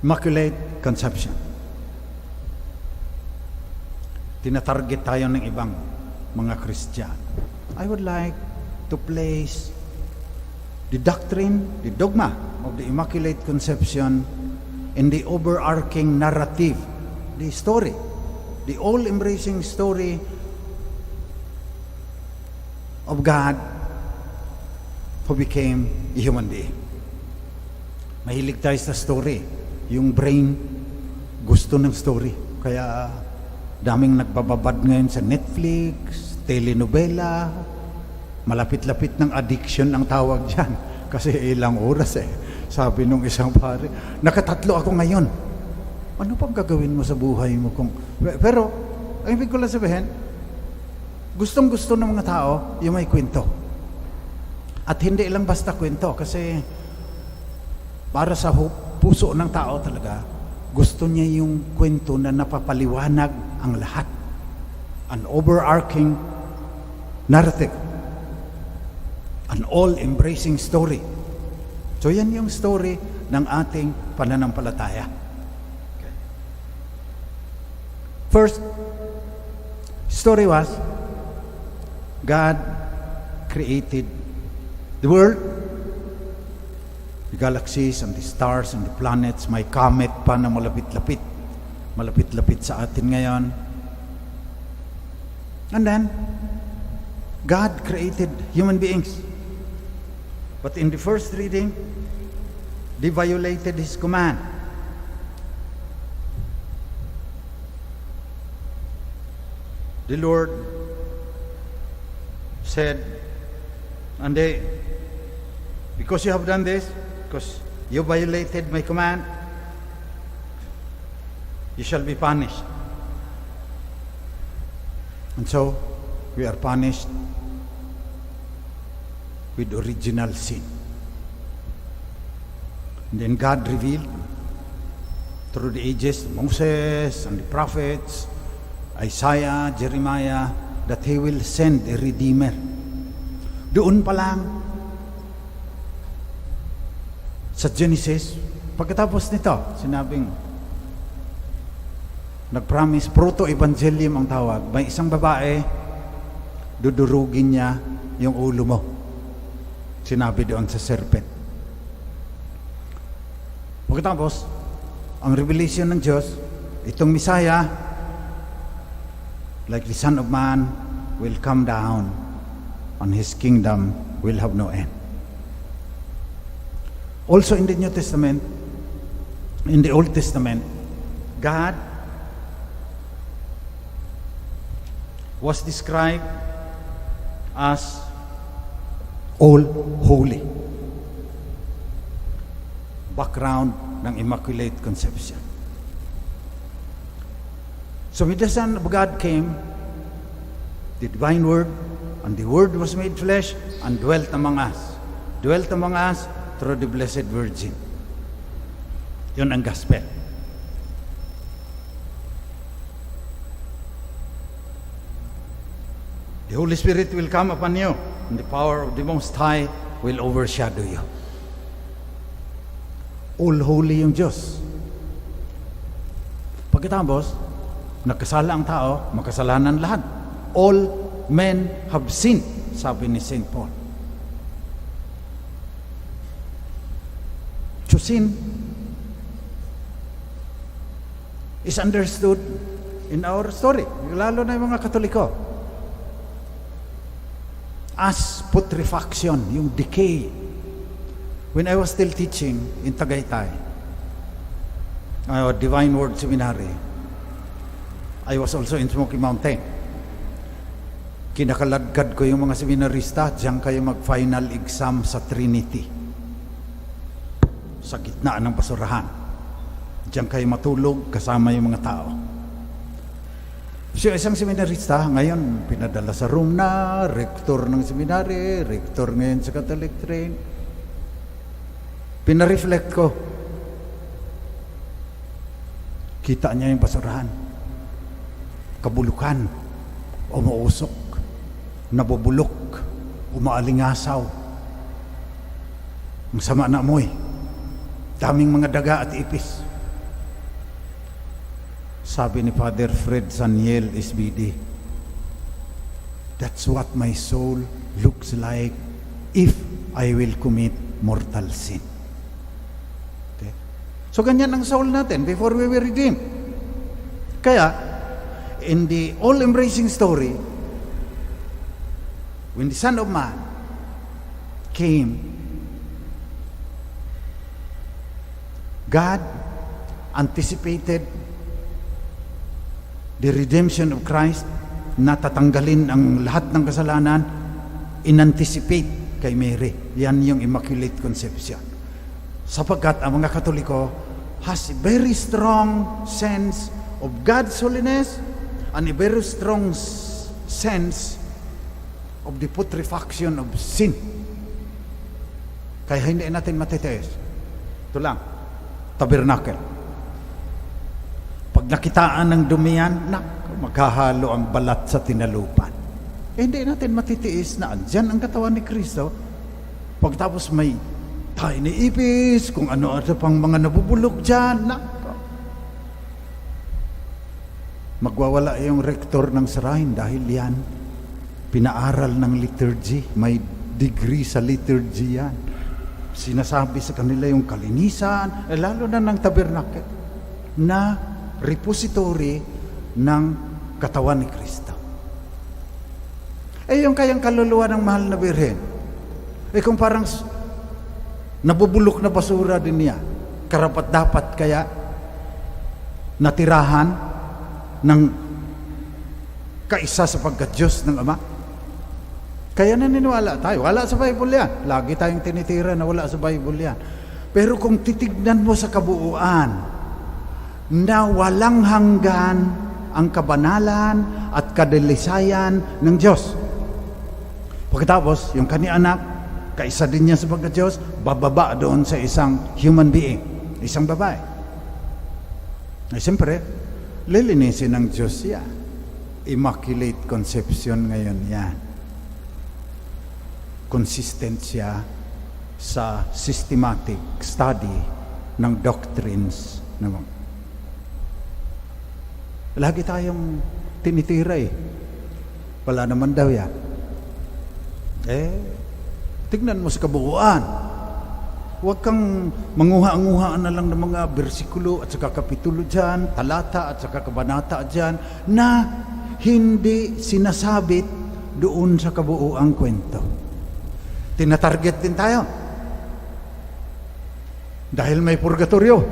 Immaculate Conception. Tinatarget tayo ng ibang mga Kristiyano. I would like to place the doctrine, the dogma of the Immaculate Conception in the overarching narrative, the story, the all-embracing story of God who became a human being. Mahilig tayo sa story. Yung brain gusto ng story. Kaya daming nagbababad ngayon sa Netflix, telenovela, malapit-lapit ng addiction ang tawag dyan. Kasi ilang oras Sabi nung isang pare, nakatatlo ako ngayon. Ano pang gagawin mo sa buhay mo kung... Pero, ang ibig ko lang sabihin, gustong-gusto ng mga tao yung may kwento. At hindi lang basta kwento kasi para sa puso ng tao talaga, gusto niya yung kwento na napapaliwanag ang lahat. An overarching narrative. An all-embracing story. So yan yung story ng ating pananampalataya. Okay. First story was, God created the world, the galaxies and the stars and the planets. May comet pa na malapit-lapit. Malapit-lapit sa atin ngayon. And then, God created human beings. But in the first reading, they violated His command. The Lord said, and because you have done this, because you violated my command, you shall be punished. And so, we are punished with original sin. And then God revealed through the ages, Moses and the prophets, Isaiah, Jeremiah, that He will send a Redeemer. Doon pa lang sa Genesis, pagkatapos nito, sinabing, nag-promise, proto-evangelium ang tawag. May isang babae, dudurugin niya yung ulo mo. Sinabi doon sa serpent. Pagkatapos, ang revelation ng Diyos, itong Messiah, like the Son of Man, will come down and His kingdom will have no end. Also in the New Testament, in the Old Testament, God was described as all-holy. Background ng Immaculate Conception. So when the Son of God came, the divine Word, and the Word was made flesh and dwelt among us. Dwelt among us through the Blessed Virgin. Yun ang gospel. The Holy Spirit will come upon you, and the power of the Most High will overshadow you. All holy yung Diyos. Pagkatapos, nagkasala ang tao, makasalanan lahat. All men have sinned, sabi ni St. Paul. So sin is understood in our story, lalo na yung mga Katoliko, as putrefaction, yung decay. When I was still teaching in Tagaytay, Divine Word Seminary, I was also in Smoky Mountain. Kinakaladkad ko yung mga seminarista, diyan kayo mag-final exam sa Trinity. Sa gitna ng basurahan. Diyan kayo matulog kasama yung mga tao. So isang seminarista, ngayon pinadala sa room na, rektor ng seminary, rektor ngayon sa Catholic Train. Pinareflect ko. Kita niya yung basurahan. Kabulukan, umuusok, nabubulok, umaalingasaw. Ang sama na amoy. Daming mga daga at ipis. Sabi ni Father Fred Saniel SBD, that's what my soul looks like if I will commit mortal sin. Okay? So ganyan ang soul natin before we were redeemed. Kaya, in the all-embracing story, when the Son of Man came, God anticipated the redemption of Christ, na tatanggalin ang lahat ng kasalanan, in-anticipate kay Mary. Yan yung Immaculate Conception. Sapagkat ang mga Katoliko has a very strong sense of God's holiness and a very strong sense of the putrefaction of sin. Kaya hindi natin matitiis. Ito lang, tabernacle. Pag nakitaan ng dumiyan, maghahalo ang balat sa tinalupan. Hindi natin matitiis na andyan ang katawan ni Kristo. Pagtapos may tayo ni ipis, kung ano pang mga nabubulok dyan, magwawala yung rektor ng sarahin dahil yan pinaaral ng liturgy, may degree sa liturgy yan. Sinasabi sa kanila yung kalinisan, lalo na ng tabernacle, na repository ng katawan ni Kristo. Yung kayang kaluluwa ng mahal na Birhen, kung parang nabubulok na basura din niya, karapat dapat kaya natirahan ng kaisa sa pagka-Diyos ng Ama. Kaya naniniwala tayo. Wala sa Bible yan. Lagi tayong tinitira na wala sa Bible yan. Pero kung titignan mo sa kabuuan, na walang hanggan ang kabanalan at kadalisayan ng Diyos. Pagkatapos, yung kanyang anak, kaisa din niya sa pagka-Diyos, bababa doon sa isang human being, isang babae. Ay, siyempre, lilinisin ng Diyos yan. Immaculate Conception ngayon yan. Consistent siya sa systematic study ng doctrines naman. Lagi tayong tinitira wala naman daw yan. Tignan mo sa kabuuan. Huwag kang manguha-nguhaan na lang ng mga bersikulo at saka kapitulo dyan, talata at saka kabanata dyan, na hindi sinasabit doon sa kabuuang kwento. Tinatarget din tayo. Dahil may purgatorio.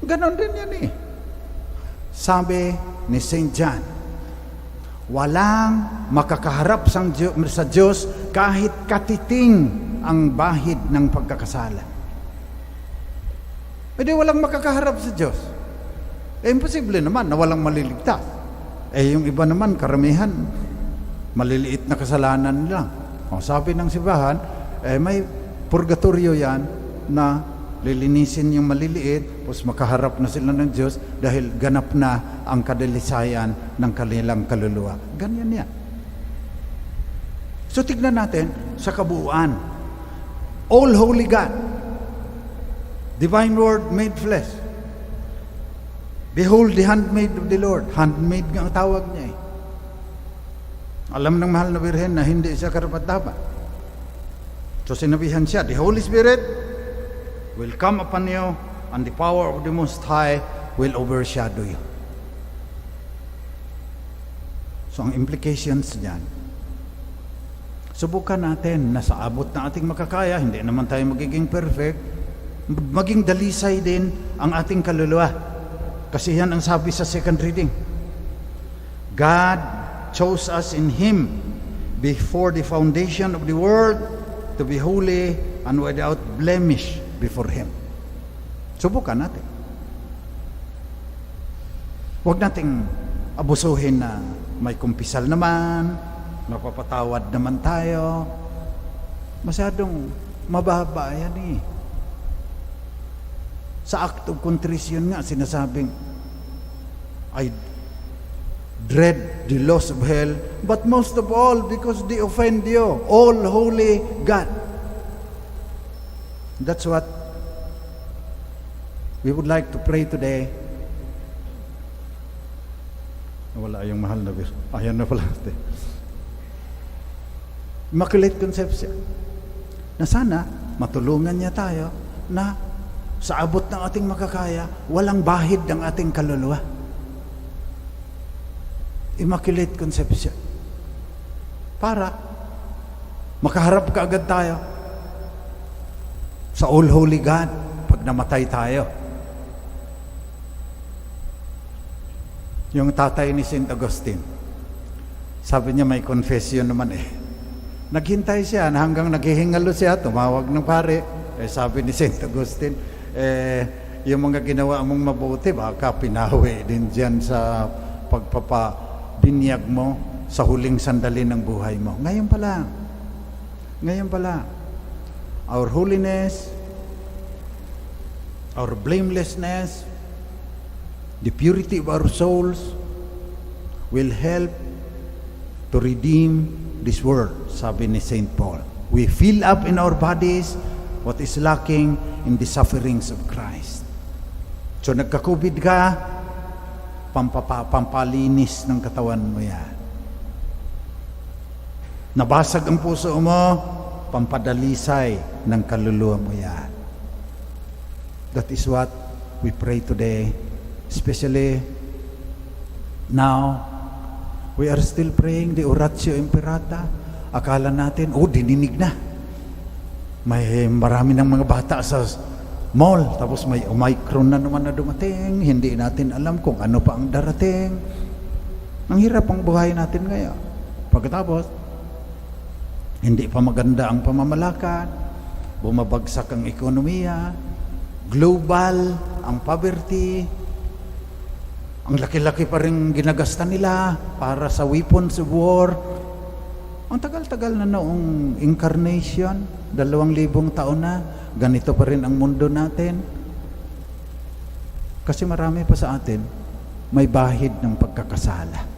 Ganon din yan Sabi ni St. John, walang makakaharap sa Diyos kahit katiting ang bahid ng pagkakasala. Hindi walang makakaharap sa Diyos. Imposible naman na walang maliligtas. Yung iba naman, karamihan, maliliit na kasalanan lang. Sabi ng simbahan, may purgatorio yan na lilinisin yung maliliit, tapos makaharap na sila ng Diyos dahil ganap na ang kadalisayan ng kanilang kaluluwa. Ganyan yan. So tignan natin sa kabuuan. All Holy God, Divine Word made flesh. Behold the handmaid of the Lord. Handmaid nga ang tawag niya Alam ng mahal na Birhen na hindi siya karapat-dapat. So sinabihan siya, the Holy Spirit will come upon you and the power of the Most High will overshadow you. So ang implications niyan, subukan natin na sa abot na ating makakaya, hindi naman tayo magiging perfect, maging dalisay din ang ating kaluluwa. Kasi yan ang sabi sa second reading. God chose us in Him before the foundation of the world to be holy and without blemish before Him. Subukan natin. Huwag nating abusuhin na may kumpisal naman, mapapatawad naman tayo. Masyadong mababa yan Sa act of contrition nga, sinasabing, I dread the loss of hell, but most of all, because they offend you, all holy God. That's what we would like to pray today Wala yung mahal na Virgin. Ayan na pala. Immaculate Conception. Na sana, matulungan niya tayo na sa abot ng ating makakaya, walang bahid ng ating kaluluwa. Immaculate Conception. Para makaharap ka agad tayo sa All Holy God pag namatay tayo. Yung tatay ni St. Augustine, sabi niya may confession naman eh. Naghintay siya hanggang naghihingalo siya, tumawag ng pare. Sabi ni St. Augustine, yung mga ginawa mong mabuti, baka pinawi din dyan sa pagpapabinyag mo sa huling sandali ng buhay mo. Ngayon pa lang, our holiness, our blamelessness, the purity of our souls will help to redeem this world, sabi ni St. Paul. We fill up in our bodies what is lacking in the sufferings of Christ. So nagka-COVID ka, pampalinis ng katawan mo yan. Nabasag ang puso mo, pampadalisay ng kaluluwa mo yan. That is what we pray today, especially now. We are still praying the Oratio Imperata. Akala natin, dininig na. May marami ng mga bata sa mall, tapos may Omicron na naman na dumating. Hindi natin alam kung ano pa ang darating. Ang hirap ang buhay natin ngayon. Pagkatapos, hindi pa maganda ang pamamalakad, bumabagsak ang ekonomiya, global ang poverty, ang laki-laki pa rin ginagasta nila para sa weapons of war. Ang tagal-tagal na noong incarnation, 2,000 taon na, ganito pa rin ang mundo natin. Kasi marami pa sa atin, may bahid ng pagkakasala.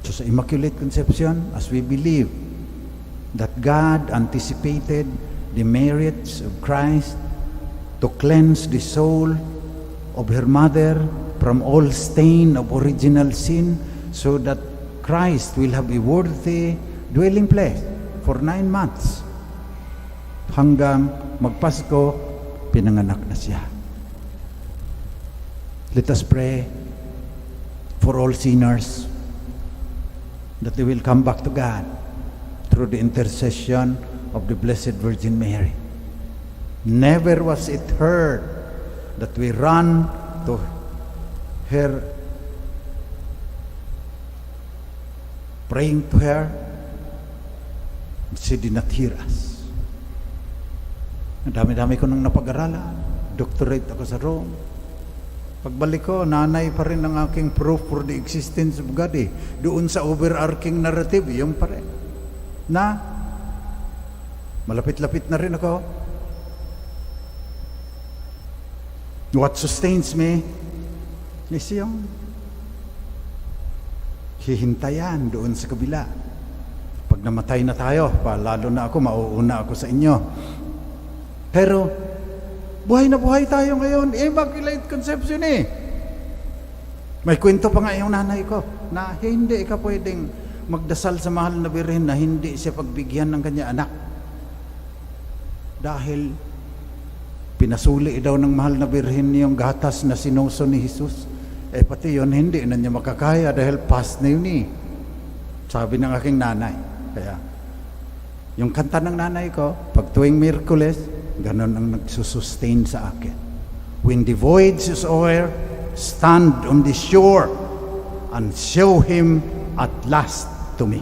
So sa Immaculate Conception, as we believe that God anticipated the merits of Christ to cleanse the soul of her mother from all stain of original sin, so that Christ will have a worthy dwelling place for 9 months. Hanggang magpasko, pinanganak na siya. Let us pray for all sinners that they will come back to God through the intercession of the Blessed Virgin Mary. Never was it heard that we run to her, praying to her, she did not hear us. Ang dami-dami ko nang napag-aralan, doctorate ako sa Rome. Pagbalik ko, nanay pa rin ang aking proof for the existence of God eh. Doon sa overarching narrative, yung pa rin. Na, malapit-lapit na rin ako. What sustains me is yung hihintayan doon sa kabila. Pag namatay na tayo, lalo na ako, mauuna ako sa inyo. Pero, buhay na buhay tayo ngayon. Immaculate Conception eh. May kwento pa nga yung nanay ko na hindi ka pwedeng magdasal sa mahal na Birhen na hindi siya pagbigyan ng kanya anak. Dahil pinasuli daw ng mahal na Birhen yung gatas na sinuso ni Jesus. Pati yun, hindi na niya makakaya dahil past na yun eh. Sabi ng aking nanay. Kaya, yung kanta ng nanay ko, pag tuwing Miyerkules, ganun ang nagsusustain sa akin. When the voyage is over, stand on the shore and show Him at last to me.